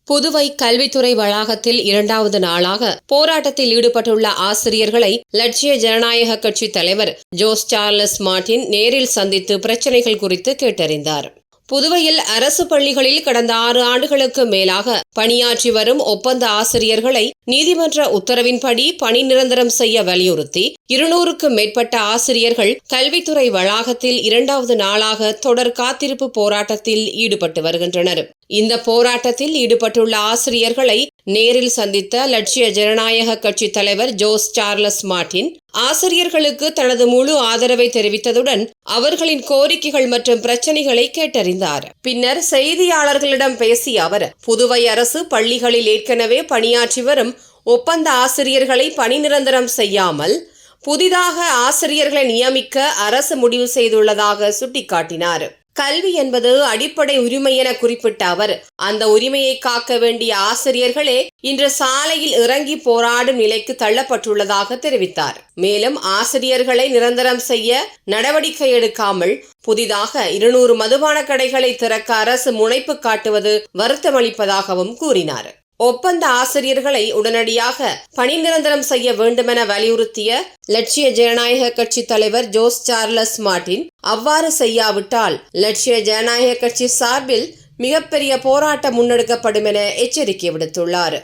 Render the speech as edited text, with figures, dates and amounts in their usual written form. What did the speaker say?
புதுவை கல்வித்துறை வளாகத்தில் 2வது நாளாக போராட்டத்தில் ஈடுபட்டுள்ள ஆசிரியர்களை லட்சிய ஜனநாயக கட்சி தலைவர் ஜோஸ் சார்லஸ் மார்டின் நேரில் சந்தித்து பிரச்சினைகள் குறித்து கேட்டறிந்தார். புதுவையில் அரசு பள்ளிகளில் கடந்த 6 ஆண்டுகளுக்கு மேலாக பணியாற்றி வரும் ஒப்பந்த ஆசிரியர்களை நீதிமன்ற உத்தரவின்படி பணி நிரந்தரம் செய்ய வலியுறுத்தி 200க்கும் மேற்பட்ட ஆசிரியர்கள் கல்வித்துறை வளாகத்தில் 2வது நாளாக தொடர் காத்திருப்பு போராட்டத்தில் ஈடுபட்டு வருகின்றனர். இந்த போராட்டத்தில் ஈடுபட்டுள்ள ஆசிரியர்களை நேரில் சந்தித்த லட்சிய ஜனநாயக கட்சி தலைவர் ஜோஸ் சார்லஸ் மார்டின் ஆசிரியர்களுக்கு தனது முழு ஆதரவை தெரிவித்ததுடன் அவர்களின் கோரிக்கைகள் மற்றும் பிரச்சனைகளை கேட்டறிந்தார். பின்னர் செய்தியாளர்களிடம் பேசிய அவர், புதுவை அரசு பள்ளிகளில் ஏற்கனவே பணியாற்றி வரும் ஒப்பந்த ஆசிரியர்களை பணி நிரந்தரம் செய்யாமல் புதிதாக ஆசிரியர்களை நியமிக்க அரசு முடிவு செய்துள்ளதாக சுட்டிக்காட்டினார். கல்வி என்பது அடிப்படை உரிமை என குறிப்பிட்ட அவர், அந்த உரிமையை காக்க வேண்டிய ஆசிரியர்களே இன்று சாலையில் இறங்கி போராடும் நிலைக்கு தள்ளப்பட்டுள்ளதாக தெரிவித்தார். மேலும் ஆசிரியர்களை நிரந்தரம் செய்ய நடவடிக்கை எடுக்காமல் புதிதாக 200 மதுபான கடைகளை திறக்க அரசு முனைப்பு காட்டுவது வருத்தமளிப்பதாகவும் கூறினார். ஒப்பந்த ஆசிரியர்களை உடனடியாக பணி நிரந்தரம் செய்ய வேண்டுமென வலியுறுத்திய லட்சிய ஜனநாயக கட்சி தலைவர் ஜோஸ் சார்லஸ் மார்டின், அவ்வாறு செய்யாவிட்டால் லட்சிய ஜனநாயக கட்சி சார்பில் மிகப்பெரிய போராட்டம் முன்னெடுக்கப்படும் என எச்சரிக்கை விடுத்துள்ளார்.